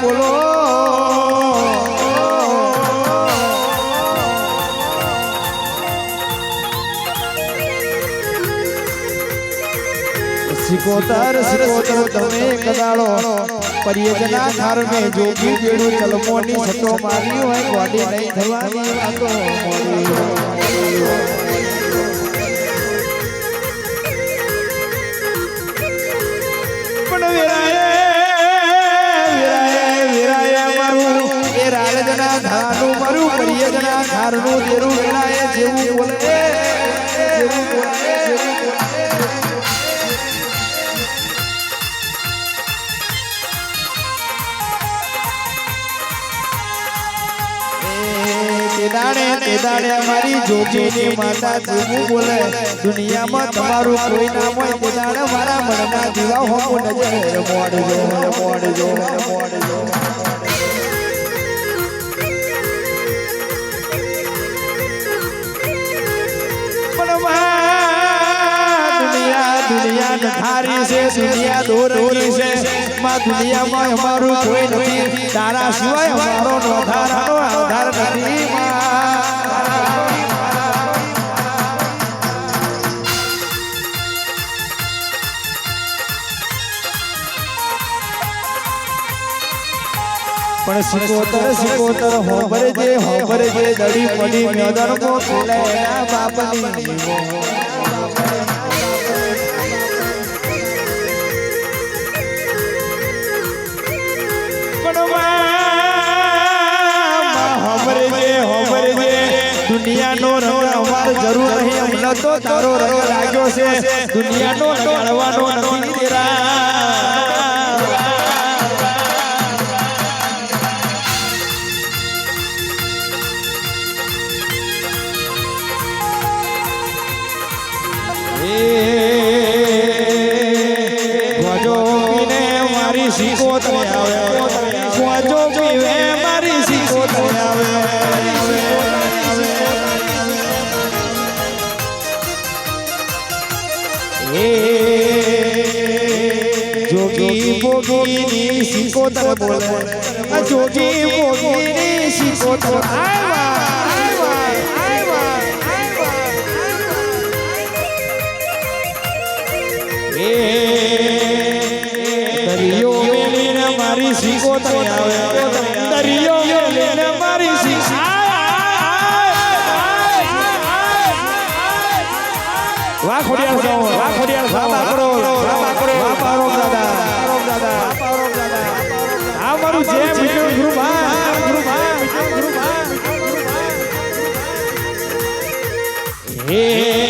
બોલો સિકોતર તમે કદાળો પરિયજના થાર મે જોગી બેડું કલમોની સતો મારી હોય ગોડી નહીં થવાની વાતો પણ વિરાય મારું એ રાળજના ધાનું મારું પરિયજના થારનું દેરું વેળાએ જેવું બોલે જેવું બોલે દાડે મારી જોગીની માતા જેવું બોલે દુનિયામાં તમારું કોઈ નામ હોય તે દાડે મારા મનના દીવા હોમો નજરે મોડજો દુનિયા નઠારી છે દુનિયા દોરવી છે માં દુનિયામાં અમારું કોઈ નથી તારા સિવાય અમારો નોધારાનો આધાર નથી પણ સિકોતર હોબરે જે દડી પડી મેદન કો ખેલાયા બાપની દુનિયાનો રંગ અમાર જરૂર નહીં અમને તો તારો રંગ લાગ્યો છે દુનિયાનો લગાડવાનો નથી દેરા ગોજો પીને મારી સિકોતર આવે ગોજો પીવે મારી સિકોતર આવે જોગી બોગીની સિકોતર બોલે જોગી બોગીની સિકોતર દરિયો મેલીને મારી સિકોતર આવે દરિયો મેલીને મારી વાહ ખોડિયાર બાબા કરો દાદા આ મારું જે મીઠું ગુરુભા હે